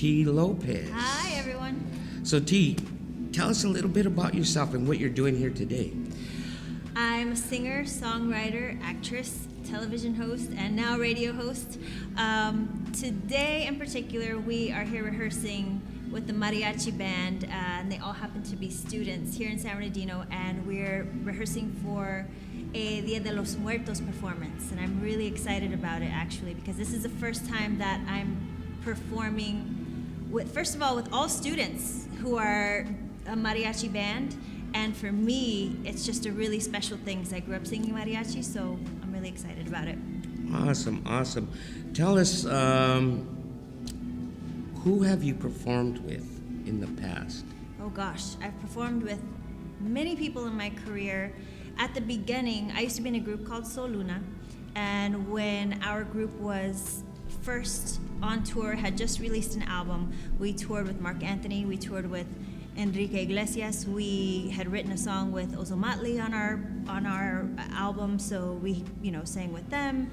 T. Lopez. Hi, everyone. So, T, tell us a little bit about yourself and what you're doing here today. I'm a singer, songwriter, actress, television host, and now radio host. Today, in particular, we are here rehearsing with the mariachi band, and they all happen to be students here in San Bernardino, and we're rehearsing for a Dia de los Muertos performance, and I'm really excited about it, actually, because this is the first time that I'm performing with, first of all, with all students who are a mariachi band, and for me, it's just a really special thing because I grew up singing mariachi, so I'm really excited about it. Awesome. Tell us, who have you performed with in the past? Oh gosh, I've performed with many people in my career. At the beginning, I used to be in a group called Sol Luna, and when our group was first on tour, had just released an album, we toured with Mark Anthony, we toured with Enrique Iglesias, we had written a song with Ozomatli on our album, so we sang with them.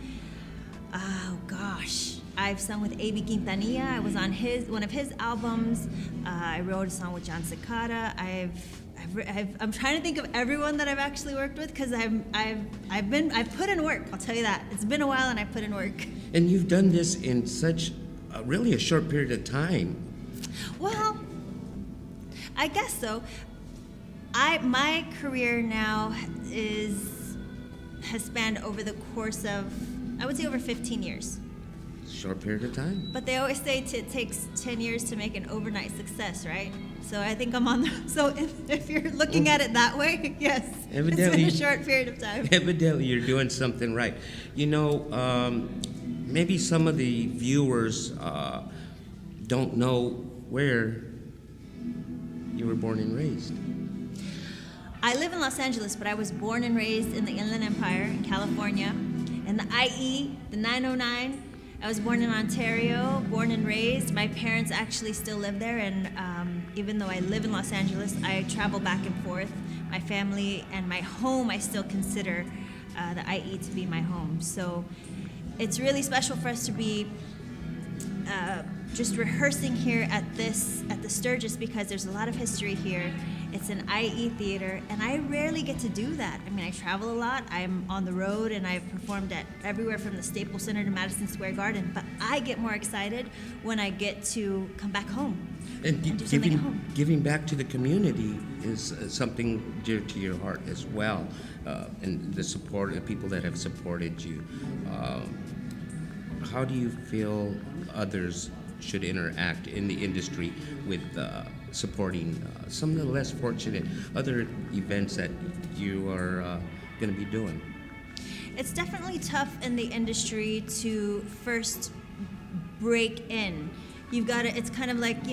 Oh gosh, I've sung with A.B. Quintanilla. I was on one of his albums. I wrote a song with John Cicada. I'm trying to think of everyone that I've actually worked with because I've put in work. I'll tell you that. It's been a while and I've put in work. And you've done this in such really a short period of time. Well, I guess so. My career now has spanned over the course of, I would say, over 15 years. Short period of time. But they always say it takes 10 years to make an overnight success, right? So I think I'm on the, so if you're looking at it that way, yes, evidently, it's been a short period of time. Evidently you're doing something right. Maybe some of the viewers don't know where you were born and raised. I live in Los Angeles, but I was born and raised in the Inland Empire in California, in the IE, the 909. I was born in Ontario, born and raised. My parents actually still live there, and even though I live in Los Angeles, I travel back and forth. My family and my home, I still consider the IE to be my home. So it's really special for us to be just rehearsing here at the Sturges because there's a lot of history here. It's an IE theater, and I rarely get to do that. I mean, I travel a lot. I'm on the road, and I've performed at everywhere from the Staples Center to Madison Square Garden. But I get more excited when I get to come back home and do something at home. Giving back to the community is something dear to your heart as well, and the support, the people that have supported you. How do you feel others should interact in the industry with supporting some of the less fortunate other events that you are going to be doing? It's definitely tough in the industry to first break in. It's kind of like,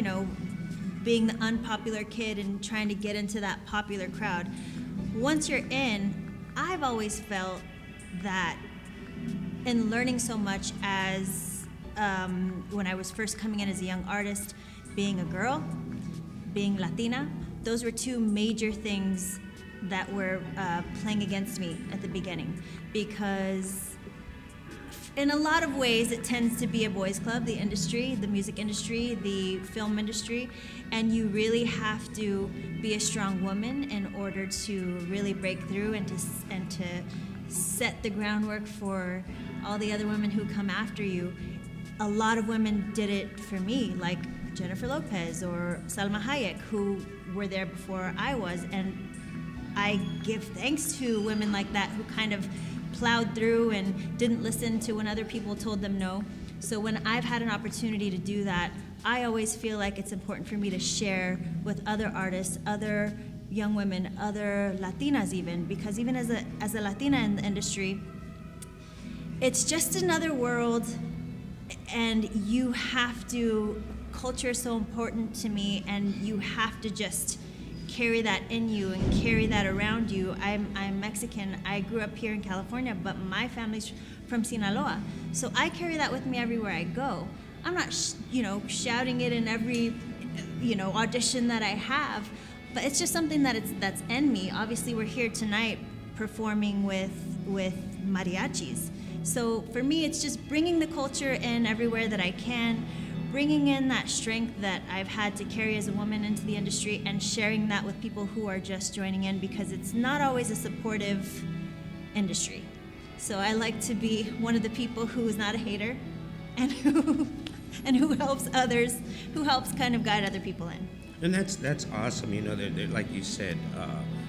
being the unpopular kid and trying to get into that popular crowd. Once you're in, I've always felt that in learning so much as when I was first coming in as a young artist, being a girl, being Latina, those were two major things that were playing against me at the beginning, because in a lot of ways it tends to be a boys' club, the industry, the music industry, the film industry, and you really have to be a strong woman in order to really break through and to set the groundwork for all the other women who come after you. A lot of women did it for me, like Jennifer Lopez or Salma Hayek, who were there before I was, and I give thanks to women like that who kind of plowed through and didn't listen to when other people told them no. So when I've had an opportunity to do that, I always feel like it's important for me to share with other artists, other young women, other Latinas even, because even as a Latina in the industry, it's just another world, and you have to, culture is so important to me, and you have to just carry that in you and carry that around you. I'm Mexican. I grew up here in California, but my family's from Sinaloa. So I carry that with me everywhere I go. I'm not, shouting it in every, audition that I have, but it's just something that's in me. Obviously, we're here tonight performing with mariachis. So for me, it's just bringing the culture in everywhere that I can, bringing in that strength that I've had to carry as a woman into the industry and sharing that with people who are just joining in, because it's not always a supportive industry. So I like to be one of the people who is not a hater and who helps others, who helps kind of guide other people in. And that's awesome. You know, like you said,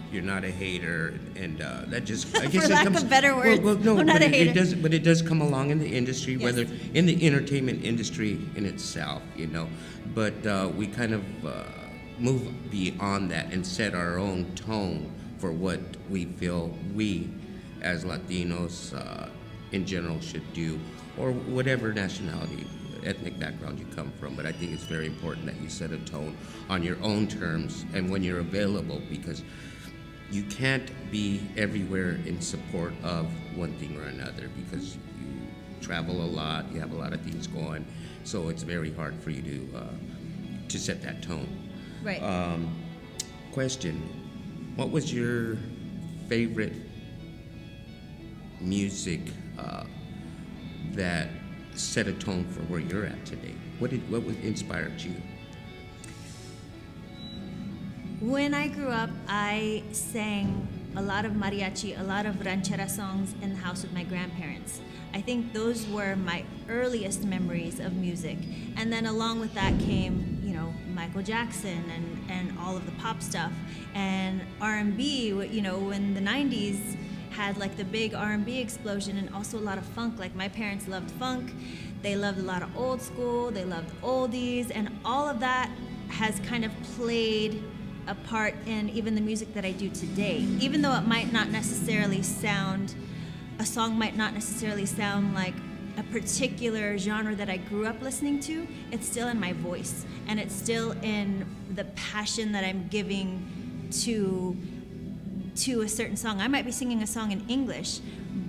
you're not a hater, and that just I guess For it lack comes, of better words, Well, no, I'm not but a hater. it does come along in the industry, Yes. whether in the entertainment industry in itself, you know. But we kind of move beyond that and set our own tone for what we feel we, as Latinos in general, should do, or whatever nationality, ethnic background you come from. But I think it's very important that you set a tone on your own terms and when you're available, because you can't be everywhere in support of one thing or another, because you travel a lot, you have a lot of things going, so it's very hard for you to set that tone. Right. Question: what was your favorite music that set a tone for where you're at today? What inspired you? When I grew up, I sang a lot of mariachi, a lot of ranchera songs in the house with my grandparents. I think those were my earliest memories of music. And then along with that came, you know, Michael Jackson and all of the pop stuff. And R&B, you know, in the 90s had like the big R&B explosion, and also a lot of funk. Like my parents loved funk. They loved a lot of old school. They loved oldies. And all of that has kind of played a part in even the music that I do today. Even though it might not necessarily sound, a song might not necessarily sound like a particular genre that I grew up listening to, it's still in my voice, and it's still in the passion that I'm giving to a certain song. I might be singing a song in English,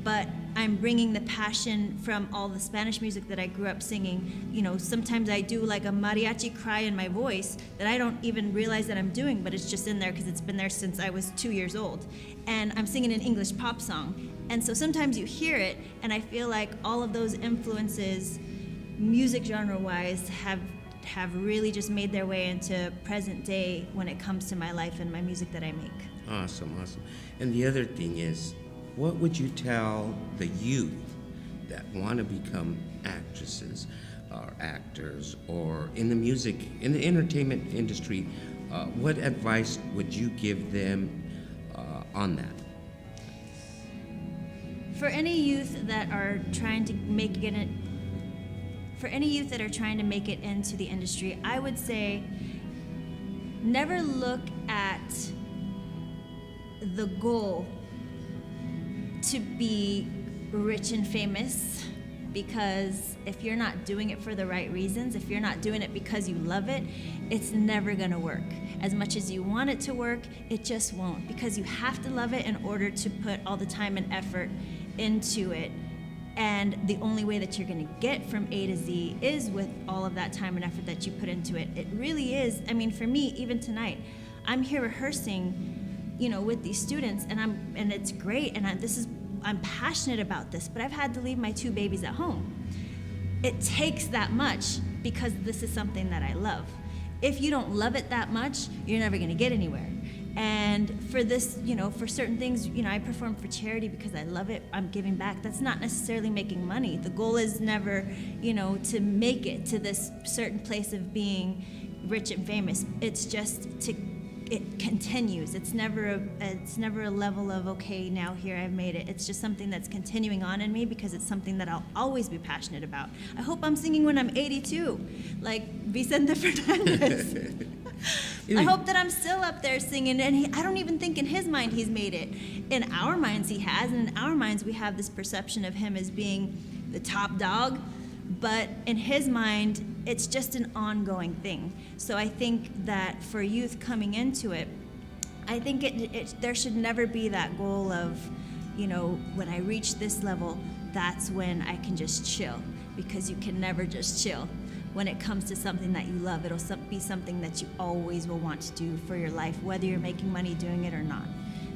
but I'm bringing the passion from all the Spanish music that I grew up singing. You know, sometimes I do like a mariachi cry in my voice that I don't even realize that I'm doing, but it's just in there because it's been there since I was 2 years old. And I'm singing an English pop song. And so sometimes you hear it, and I feel like all of those influences, music genre-wise, have really just made their way into present day when it comes to my life and my music that I make. Awesome. And the other thing is, what would you tell the youth that want to become actresses or actors or in the music, in the entertainment industry? What advice would you give them on that? For any youth that are trying to make it into the industry, I would say never look at the goal to be rich and famous, because if you're not doing it for the right reasons, if you're not doing it because you love it, it's never gonna work. As much as you want it to work, it just won't, because you have to love it in order to put all the time and effort into it. And the only way that you're gonna get from A to Z is with all of that time and effort that you put into it. It really is. I mean, for me, even tonight, I'm here rehearsing, you know, with these students, and it's great, and I'm passionate about this, but I've had to leave my 2 babies at home. It takes that much because this is something that I love. If you don't love it that much, you're never gonna get anywhere. And for this, you know, for certain things, you know, I perform for charity because I love it. I'm giving back. That's not necessarily making money. The goal is never, you know, to make it to this certain place of being rich and famous. It's just it continues. It's never a level of, okay, now here I've made it. It's just something that's continuing on in me because it's something that I'll always be passionate about. I hope I'm singing when I'm 82, like Vicente Fernandez. I hope that I'm still up there singing, and I don't even think in his mind he's made it. In our minds he has, and in our minds we have this perception of him as being the top dog, but in his mind, it's just an ongoing thing. So I think that for youth coming into it, I think there should never be that goal of, you know, when I reach this level, that's when I can just chill, because you can never just chill. When it comes to something that you love, it'll be something that you always will want to do for your life, whether you're making money doing it or not.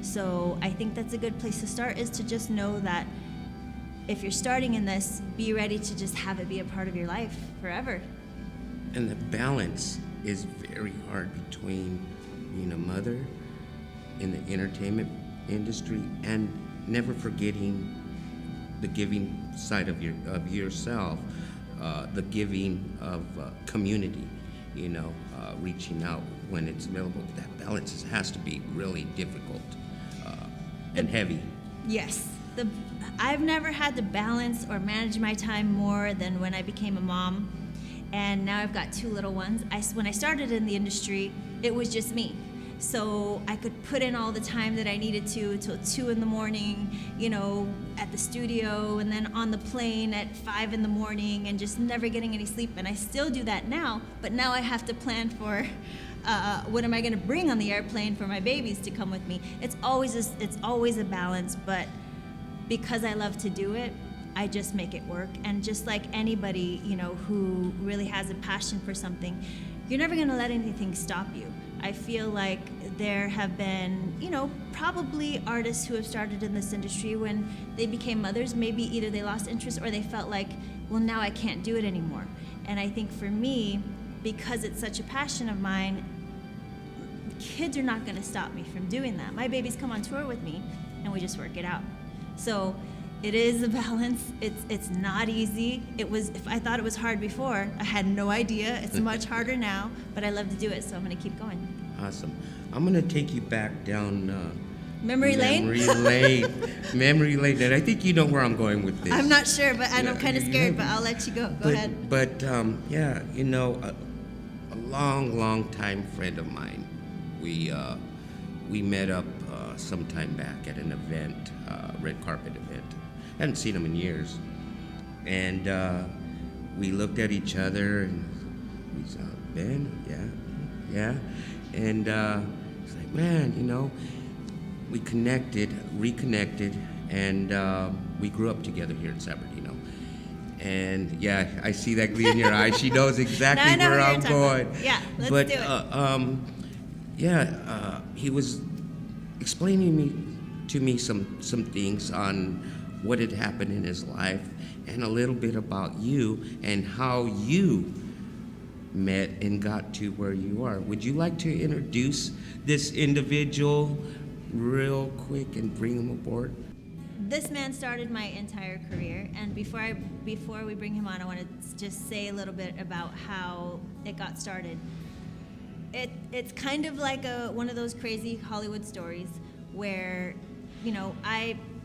So I think that's a good place to start, is to just know that if you're starting in this, be ready to just have it be a part of your life forever. And the balance is very hard between being a mother in the entertainment industry and never forgetting the giving side of yourself, the giving of community, reaching out when it's available. That balance has to be really difficult and heavy. Yes. I've never had to balance or manage my time more than when I became a mom. And now I've got two little ones. When I started in the industry, it was just me. So I could put in all the time that I needed to till 2 in the morning, at the studio, and then on the plane at 5 in the morning, and just never getting any sleep. And I still do that now, but now I have to plan for what am I going to bring on the airplane for my babies to come with me. It's always a balance, but because I love to do it, I just make it work. And just like anybody, who really has a passion for something, you're never going to let anything stop you. I feel like there have been, probably artists who have started in this industry when they became mothers, maybe either they lost interest or they felt like, well, now I can't do it anymore. And I think for me, because it's such a passion of mine, kids are not going to stop me from doing that. My babies come on tour with me, and we just work it out. So it is a balance. It's not easy. If I thought it was hard before, I had no idea. It's much harder now, but I love to do it, so I'm going to keep going. Awesome. I'm going to take you back down Memory lane. Memory lane. And I think you know where I'm going with this. I'm not sure, but I'm kind of scared, but I'll let you go. Go ahead. But a long time friend of mine, we met up some time back at an event, red carpet event. Hadn't seen him in years. And we looked at each other and we said, Ben, yeah. And it's like, man, we reconnected, and we grew up together here in San Bernardino. And yeah, I see that gleam in your eye. She knows exactly where I'm going. Yeah, let's do it. He was explaining to me some things on what had happened in his life and a little bit about you and how you met and got to where you are. Would you like to introduce this individual real quick and bring him aboard? This man started my entire career, and before we bring him on, I want to just say a little bit about how it got started. It's kind of like one of those crazy Hollywood stories where,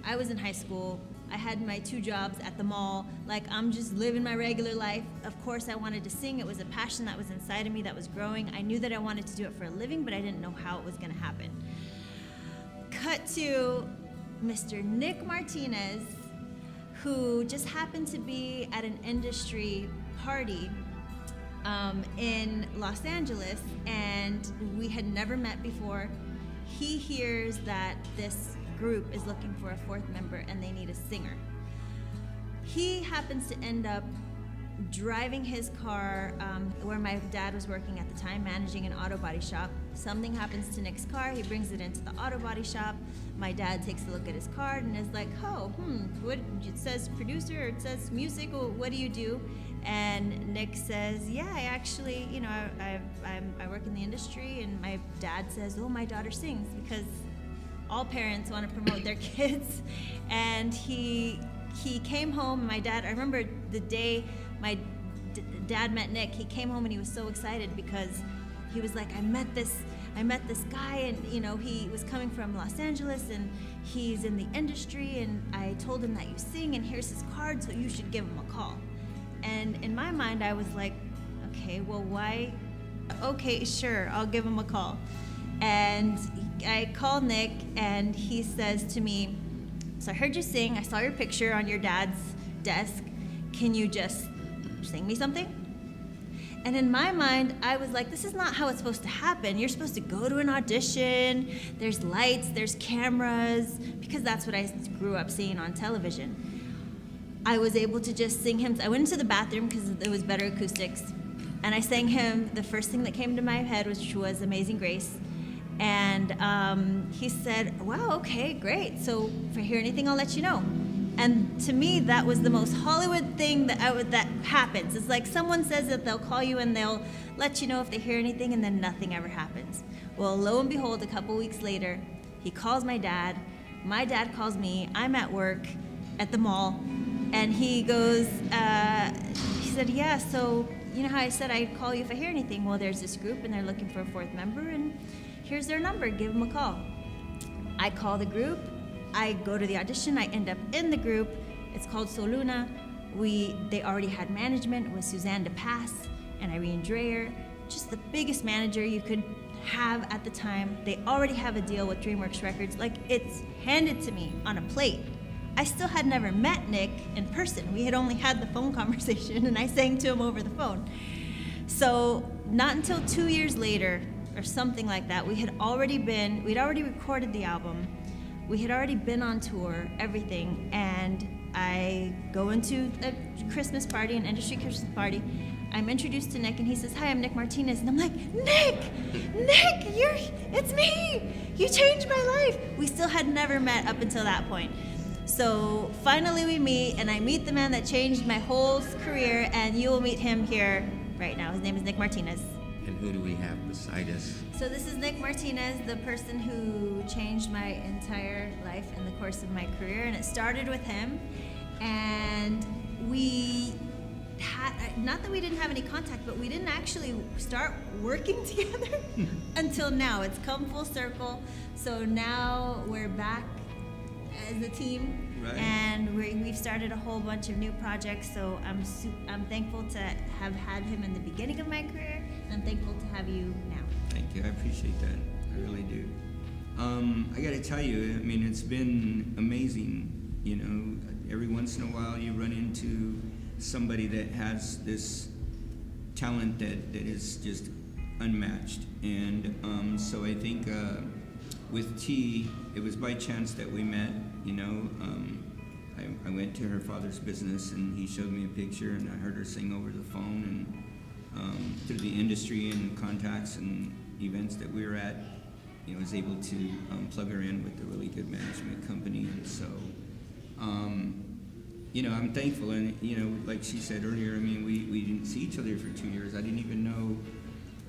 I was in high school. I had my 2 jobs at the mall. Like, I'm just living my regular life. Of course, I wanted to sing. It was a passion that was inside of me that was growing. I knew that I wanted to do it for a living, but I didn't know how it was going to happen. Cut to Mr. Nick Martinez, who just happened to be at an industry party in Los Angeles, and we had never met before. He hears that this group is looking for a 4th member and they need a singer. He happens to end up driving his car where my dad was working at the time, managing an auto body shop. Something happens to Nick's car. He brings it into the auto body shop. My dad takes a look at his card and is like, what, it says producer, or it says music, or what do you do? And Nick says, yeah, I actually, I work in the industry. And my dad says, oh, my daughter sings, because all parents want to promote their kids. And he came home, and I remember the day my dad met Nick. He came home and he was so excited because he was like, I met this guy, and he was coming from Los Angeles, and he's in the industry, and I told him that you sing, and here's his card, so you should give him a call. And in my mind, I was like, okay, well, why? Okay, sure, I'll give him a call. And I called Nick, and he says to me, so I heard you sing, I saw your picture on your dad's desk, can you just sing me something? And in my mind, I was like, this is not how it's supposed to happen. You're supposed to go to an audition, there's lights, there's cameras, because that's what I grew up seeing on television. I was able to just sing him. I went into the bathroom because it was better acoustics, and I sang him the first thing that came to my head, which was Amazing Grace. And he said, wow, okay, great. So if I hear anything, I'll let you know. And to me, that was the most Hollywood thing that happens. It's like someone says that they'll call you and they'll let you know if they hear anything, and then nothing ever happens. Well, lo and behold, a couple weeks later, he calls my dad. My dad calls me. I'm at work at the mall, and he goes, he said, yeah, so you know how I said I'd call you if I hear anything? Well, there's this group, and they're looking for a fourth member, and here's their number. Give them a call. I call the group. I go to the audition. I end up in the group. It's called Soluna. They already had management with Suzanne DePass and Irene Dreyer, just the biggest manager you could have at the time. They already have a deal with DreamWorks Records. Like, it's handed to me on a plate. I still had never met Nick in person. We had only had the phone conversation, and I sang to him over the phone. So not until 2 years later, or something like that, we'd already recorded the album. We had already been on tour, everything, and I go into a Christmas party, an industry Christmas party. I'm introduced to Nick, and he says, hi, I'm Nick Martinez. And I'm like, Nick, it's me. You changed my life. We still had never met up until that point. So finally we meet, and I meet the man that changed my whole career, and you will meet him here right now. His name is Nick Martinez. And who do we have beside us? So this is Nick Martinez, the person who changed my entire life in the course of my career, and it started with him. And we had, not that we didn't have any contact, but we didn't actually start working together until now. It's come full circle. So now we're back as a team, right. And we've started a whole bunch of new projects. So I'm thankful to have had him in the beginning of my career, and I'm thankful to have you now. Thank you. I appreciate that. I really do. I got to tell you, I mean, it's been amazing. You know, every once in a while you run into somebody that has this talent that is just unmatched. And so I think with T, it was by chance that we met. You know, I went to her father's business, and he showed me a picture, and I heard her sing over the phone, and through the industry and contacts and events that we were at, you know, I was able to plug her in with a really good management company. And so, you know, I'm thankful. And, you know, like she said earlier, I mean, we didn't see each other for 2 years. I didn't even know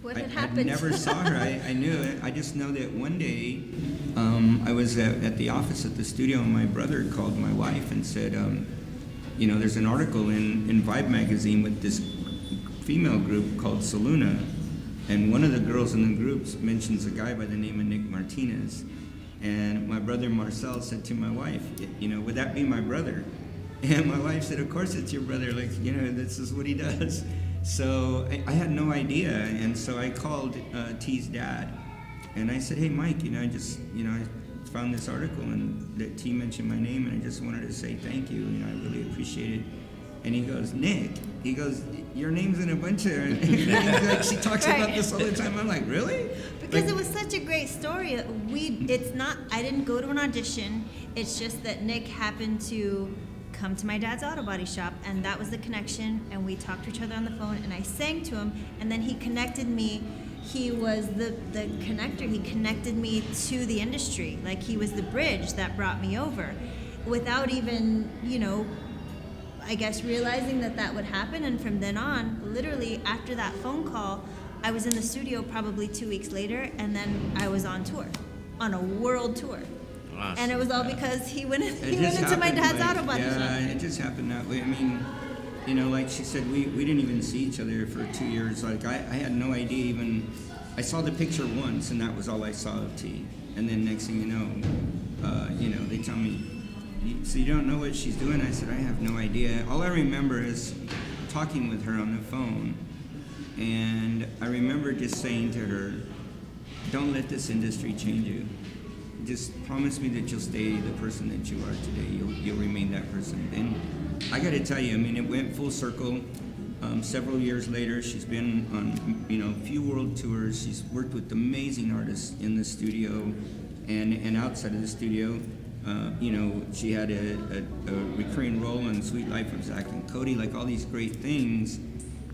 What had I happened? never saw her. I knew it. I just know that one day I was at the office at the studio, and my brother called my wife and said, you know, there's an article in Vibe magazine with this female group called Soluna, and one of the girls in the group mentions a guy by the name of Nick Martinez. And my brother Marcel said to my wife, you know, would that be my brother? And my wife said, of course it's your brother. Like, you know, this is what he does. So I had no idea, and so I called T's dad, and I said, hey, Mike, you know, I found this article, and that T mentioned my name, and I just wanted to say thank you, you know, I really appreciate it. And he goes, Nick, he goes, your name's in a bunch of like, she talks about this all the time. I'm like, really? Because like, it was such a great story. I didn't go to an audition. It's just that Nick happened to come to my dad's auto body shop, and that was the connection, and we talked to each other on the phone, and I sang to him, and then he connected me. He was the connector. He connected me to the industry. Like, he was the bridge that brought me over without even, you know, I guess realizing that would happen. And from then on, literally after that phone call, I was in the studio probably 2 weeks later, and then I was on tour, on a world tour. Awesome. And it was all because he went into my happened, dad's like, auto body shop. Yeah, it just happened that way. I mean, you know, like she said, we didn't even see each other for 2 years. Like, I had no idea even. I saw the picture once, and that was all I saw of T. And then next thing you know, they tell me, so you don't know what she's doing? I said, I have no idea. All I remember is talking with her on the phone, and I remember just saying to her, don't let this industry change you. Just promise me that you'll stay the person that you are today. You'll remain that person. And I got to tell you, I mean, it went full circle. Several years later, she's been on, you know, a few world tours. She's worked with amazing artists in the studio and outside of the studio. You know, she had a recurring role in Sweet Life of Zach and Cody, like all these great things.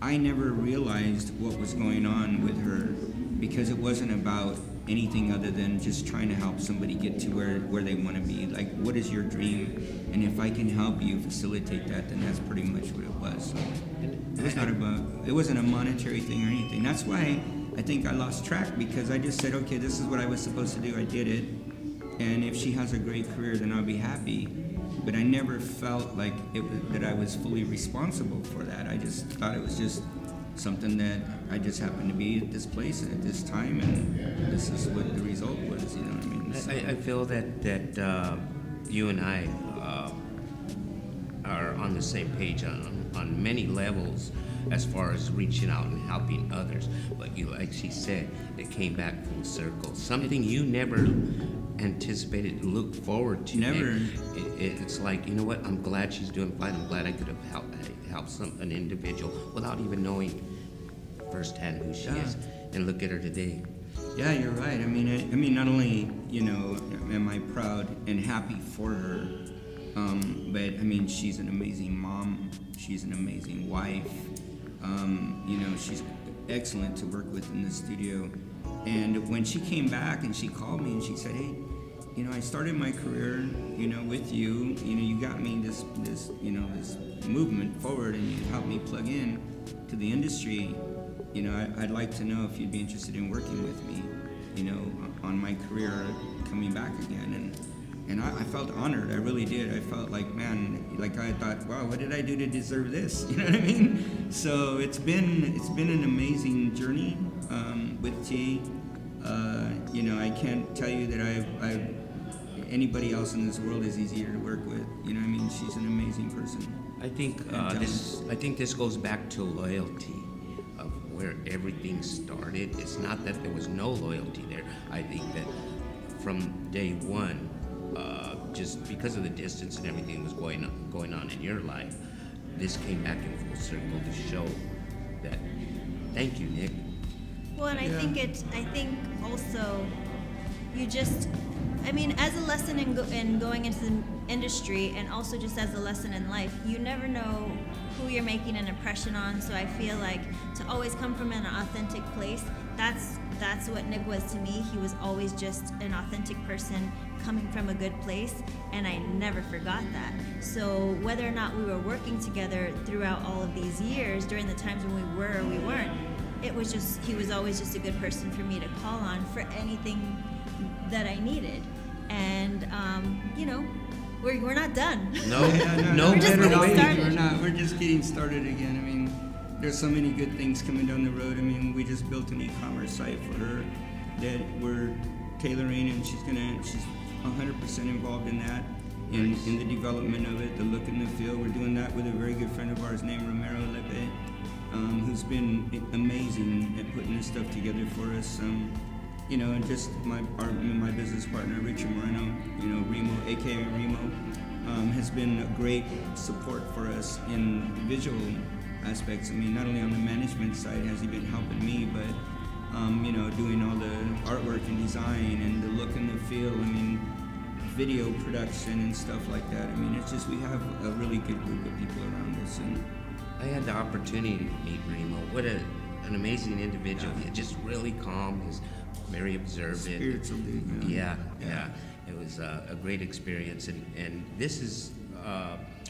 I never realized what was going on with her because it wasn't about anything other than just trying to help somebody get to where they want to be. Like, what is your dream? And if I can help you facilitate that, then that's pretty much what it was. So it wasn't a monetary thing or anything. That's why I think I lost track, because I just said, okay, this is what I was supposed to do. I did it. And if she has a great career, then I'll be happy. But I never felt like that I was fully responsible for that. I just thought it was just something that I just happened to be at this place and at this time, and this is what the result was. You know what I mean? So, I feel that you and I are on the same page on many levels as far as reaching out and helping others. But you, like she said, it came back full circle. Something you never anticipated, looked forward to. Never. It's like, you know what? I'm glad she's doing fine. I'm glad I could have helped an individual without even knowing firsthand who she is. And look at her today. yeah, you're right. I mean, not only am I proud and happy for her, but I mean, she's an amazing mom. She's an amazing wife. She's excellent to work with in the studio. And when she came back and she called me and she said, hey, I started my career, with you. You got me this movement forward, and you helped me plug in to the industry. I'd like to know if you'd be interested in working with me, on my career coming back again. And I felt honored. I really did. I felt like, man, like I thought, wow, what did I do to deserve this? You know what I mean? So it's been an amazing journey with T. I can't tell you that anybody else in this world is easier to work with. She's an amazing person. I think this goes back to loyalty of where everything started. It's not that there was no loyalty there. I think that from day one, just because of the distance and everything that was going on in your life, this came back in full circle to show that. Thank you, Nick. Well, and I think also, as a lesson in going into the industry, and also just as a lesson in life, you never know who you're making an impression on. So I feel like to always come from an authentic place, that's what Nick was to me. He was always just an authentic person coming from a good place, and I never forgot that. So whether or not we were working together throughout all of these years, during the times when we were or we weren't, he was always just a good person for me to call on for anything that I needed. And we're not done. No, We're just better getting way. started. We're just getting started again. There's so many good things coming down the road. We just built an e-commerce site for her that we're tailoring, and she's 100% involved in that, in the development of it, the look and the feel. We're doing that with a very good friend of ours named Lopez, who's been amazing at putting this stuff together for us. And just my business partner, Richard Moreno, Remo, aka Remo, has been a great support for us in visual aspects. Not only on the management side has he been helping me, but doing all the artwork and design and the look and the feel. Video production and stuff like that. It's just, we have a really good group of people around us. And I had the opportunity to meet Remo. What an amazing individual. He's just really calm. He's very observant. Spiritual dude. Yeah. It was a great experience. And this is,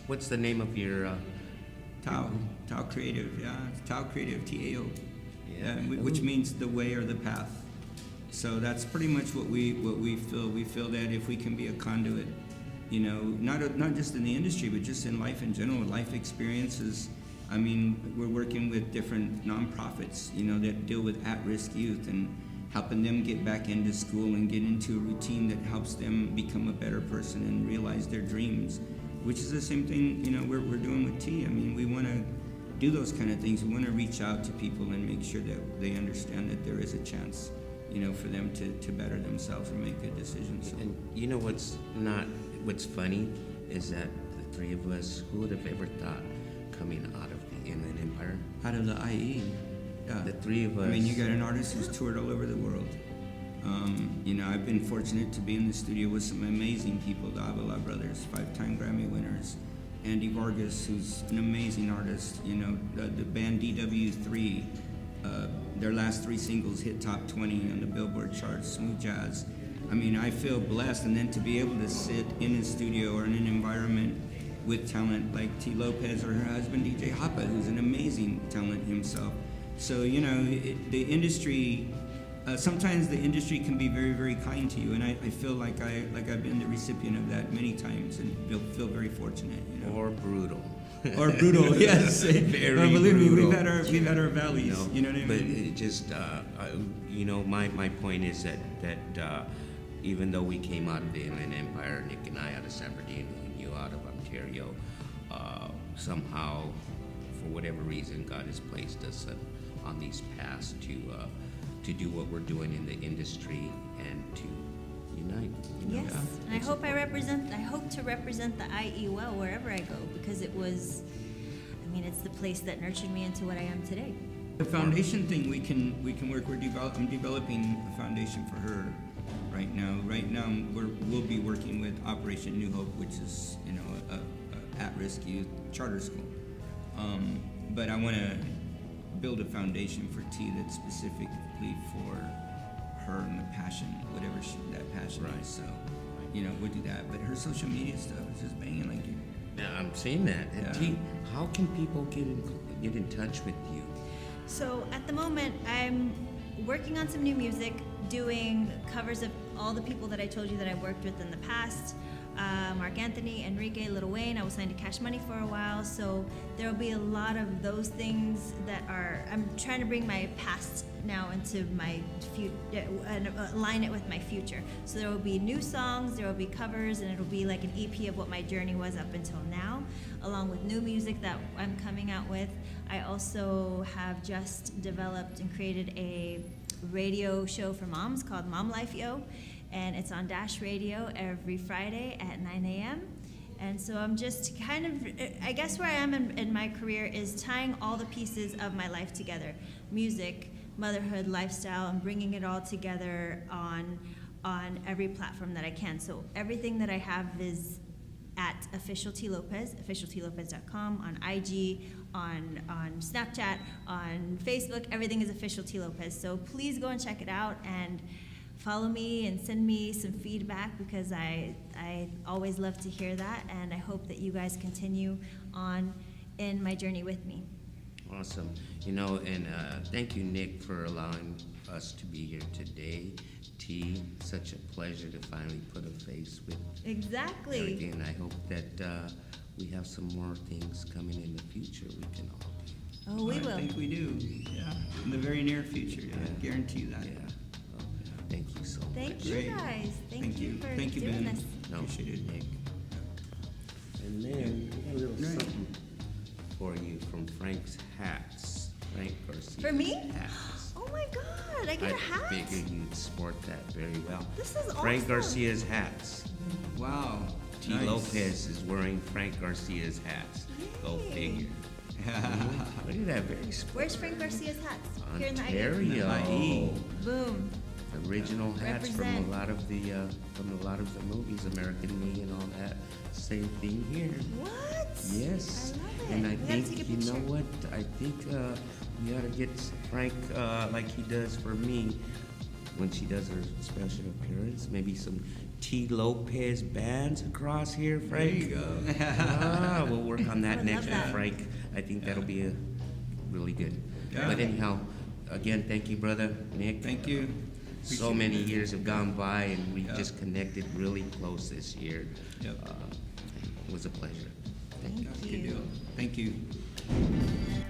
what's the name of your... Tao Creative, Tao Creative, T-A-O. Yeah. Which means the way or the path. So that's pretty much what we feel. We feel that if we can be a conduit, not just in the industry, but just in life in general, life experiences. We're working with different nonprofits, that deal with at-risk youth and helping them get back into school and get into a routine that helps them become a better person and realize their dreams, which is the same thing, we're doing with T. We want to do those kind of things. We want to reach out to people and make sure that they understand that there is a chance, for them to better themselves and make good decisions. So. And what's funny is that the three of us, who would have ever thought coming out of the Inland Empire? Out of the IE. Yeah. The three of us. You got an artist who's toured all over the world. I've been fortunate to be in the studio with some amazing people, the Avila brothers, 5-time Grammy winners, Andy Vargas, who's an amazing artist. You know, the band DW3, their last 3 singles hit top 20 on the Billboard charts, smooth jazz. I mean, I feel blessed, and then to be able to sit in a studio or in an environment with talent like T. Lopez or her husband DJ Hoppa, who's an amazing talent himself. So, you know, the industry, sometimes the industry can be very, very kind to you, and I feel like I've been the recipient of that many times, and feel very fortunate. You know? Or brutal. Or brutal, yes. Very believe brutal. me, we've had our valleys. You know what I mean? But it just, you know, my point is that even though we came out of the Inland Empire, Nick and I out of San Bernardino, and you out of Ontario, somehow, for whatever reason, God has placed us on these paths to do what we're doing in the industry and to unite. You know? Yes, and I hope to represent the IE well wherever I go, because it was, I mean, it's the place that nurtured me into what I am today. The foundation thing we can work. I'm developing a foundation for her right now. Right now, we'll be working with Operation New Hope, which is, you know, a at-risk youth charter school. But I want to build a foundation for T that's specifically for her and the passion, whatever that passion is. So, you know, we'll do that. But her social media stuff is just banging like you. Yeah, I'm seeing that. And Yeah. T, how can people get in touch with you? So at the moment, I'm working on some new music, doing covers of all the people that I told you that I've worked with in the past. Mark Anthony, Enrique, Lil Wayne. I was signed to Cash Money for a while, so there will be a lot of those things that are. I'm trying to bring my past now into my future and align it with my future. So there will be new songs, there will be covers, and it'll be like an EP of what my journey was up until now, along with new music that I'm coming out with. I also have just developed and created a radio show for moms called Mom Life Yo, and it's on Dash Radio every Friday at 9 a.m. And so I'm just kind of, I guess where I am in my career is tying all the pieces of my life together. Music, motherhood, lifestyle, and bringing it all together on every platform that I can. So everything that I have is at Official T Lopez, officialtlopez.com, on IG, on Snapchat, on Facebook. Everything is Official T Lopez. So please go and check it out and follow me and send me some feedback, because I always love to hear that, and I hope that you guys continue on in my journey with me. Awesome. You know, and thank you, Nick, for allowing us to be here today. T, such a pleasure to finally put a face with Exactly. everything. And I hope that we have some more things coming in the future we can all do. Oh, we will. I think we do. Yeah, in the very near future. Yeah. I guarantee you that. Yeah. Oh, thank you so much. Thank you Great. guys. Thank you for Thank you, doing Ben. this. No, Appreciate it. Nick. And then we got a little Right. something for you from Frank's Hats. Frank Garcia. For me? Hats. Oh my God, I get a hat. I figured you'd sport that very well. This is Frank awesome. Garcia's hats. Wow. T. Nice. Lopez is wearing Frank Garcia's hats. Go figure. Look at that, very sport. Where's Frank Garcia's hats? Here in the IE. Ontario. IE. Boom. Original hats Represent. from a lot of the movies, American Me and all that. Same thing here. What? Yes. I love it. And I We gotta think, take a you know picture. what? I think we ought to get Frank like he does for me when she does her special appearance. Maybe some T. Lopez bands across here, Frank. There you go. We'll work on I that would next love with that. Frank. I think that'll be really good. Yeah. But anyhow, again, thank you, brother Nick. Thank you. So Appreciate many it. years have gone by, and we Yeah. just connected really close this year. Yep. It was a pleasure. Thank you. Thank Good you. deal. Thank you.